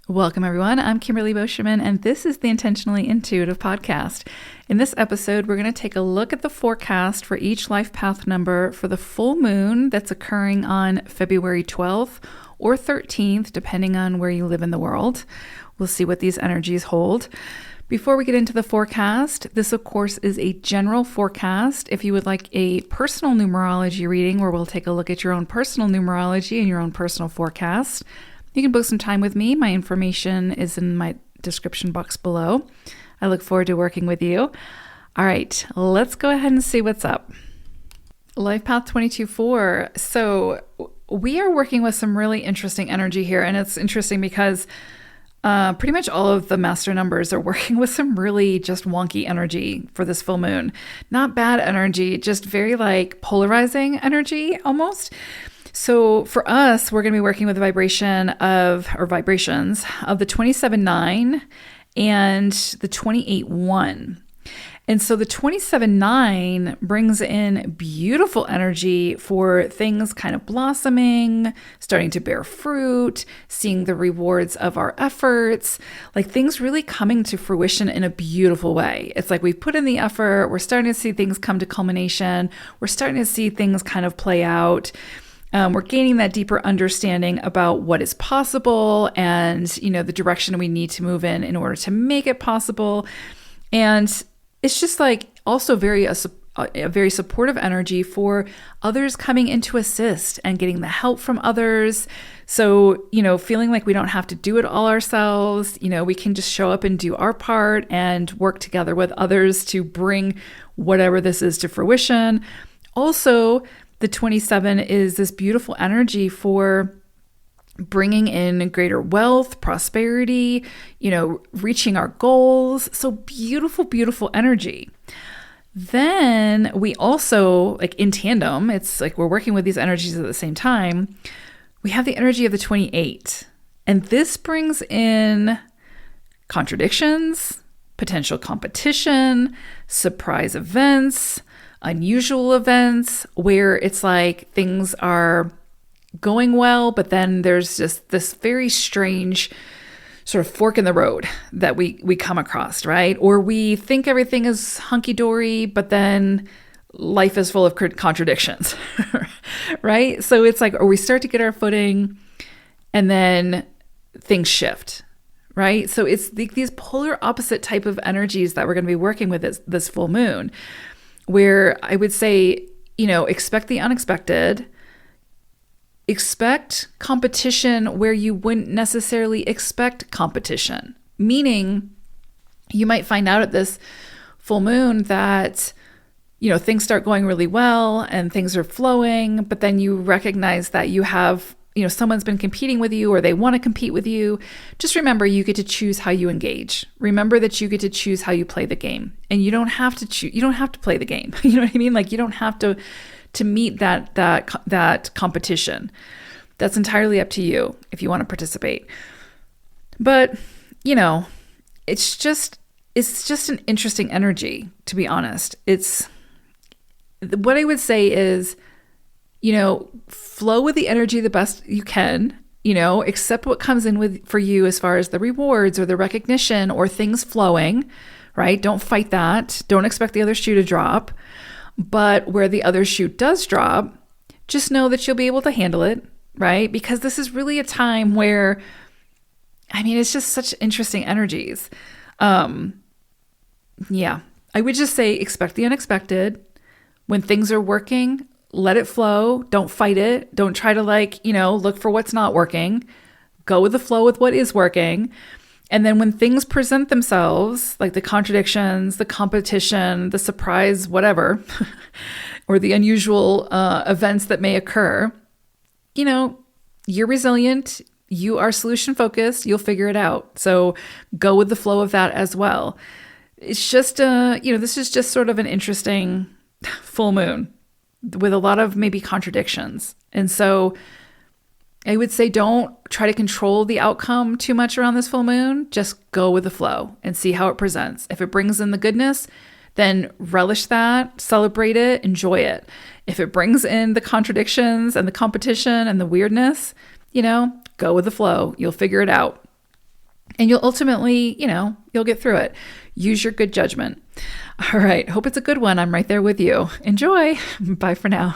Welcome, everyone. I'm Kimberly Boschman, and this is the Intentionally Intuitive podcast. In this episode, we're going to take a look at the forecast for each life path number for the full moon that's occurring on February 12th or 13th, depending on where you live in the world. We'll see what these energies hold. Before we get into the forecast, this, of course, is a general forecast. If you would like a personal numerology reading where we'll take a look at your own personal numerology and your own personal forecast, you can book some time with me. My information is in my description box below. I look forward to working with you. All right, let's go ahead and see what's up. Life Path 22-4. So we are working with some really interesting energy here. And it's interesting because pretty much all of the master numbers are working with some really just wonky energy for this full moon. Not bad energy, just very like polarizing energy almost. So for us, we're going to be working with the vibrations of the 27-9 and the 28-1. And so the 27-9 brings in beautiful energy for things kind of blossoming, starting to bear fruit, seeing the rewards of our efforts, like things really coming to fruition in a beautiful way. It's like we've put in the effort, we're starting to see things come to culmination, we're starting to see things kind of play out. We're gaining that deeper understanding about what is possible and, the direction we need to move in order to make it possible. And it's just like also a very supportive energy for others coming in to assist and getting the help from others. So, feeling like we don't have to do it all ourselves, we can just show up and do our part and work together with others to bring whatever this is to fruition. Also, the 27 is this beautiful energy for bringing in greater wealth, prosperity, reaching our goals. So beautiful, beautiful energy. Then we also, like in tandem, it's like we're working with these energies at the same time. We have the energy of the 28. And this brings in contradictions, potential competition, surprise events, unusual events where it's like things are going well, but then there's just this very strange sort of fork in the road that we come across, right? Or we think everything is hunky-dory, but then life is full of contradictions, right? So it's like, or we start to get our footing and then things shift, right? So it's these polar opposite type of energies that we're going to be working with this full moon, where I would say, expect the unexpected, expect competition where you wouldn't necessarily expect competition. Meaning you might find out at this full moon that, things start going really well and things are flowing, but then you recognize that you have, someone's been competing with you or they want to compete with you. Just remember, you get to choose how you engage. Remember that you get to choose how you play the game, and you don't have to choose. You don't have to play the game. You know what I mean? Like you don't have to meet that competition. That's entirely up to you if you want to participate. But, it's just an interesting energy, to be honest. It's what I would say is, flow with the energy the best you can, accept what comes in for you as far as the rewards or the recognition or things flowing, right? Don't fight that. Don't expect the other shoe to drop. But where the other shoe does drop, just know that you'll be able to handle it, right? Because this is really a time where, it's just such interesting energies. I would just say expect the unexpected. When things are working, let it flow. Don't fight it. Don't try to look for what's not working. Go with the flow with what is working. And then when things present themselves, like the contradictions, the competition, the surprise, whatever, or the unusual events that may occur, you're resilient. You are solution focused. You'll figure it out. So go with the flow of that as well. It's just, this is just sort of an interesting full moon with a lot of maybe contradictions. And so I would say don't try to control the outcome too much around this full moon. Just go with the flow and see how it presents. If it brings in the goodness, then relish that, celebrate it, enjoy it. If it brings in the contradictions and the competition and the weirdness, go with the flow. You'll figure it out. And you'll ultimately, you'll get through it. Use your good judgment. All right. Hope it's a good one. I'm right there with you. Enjoy. Bye for now.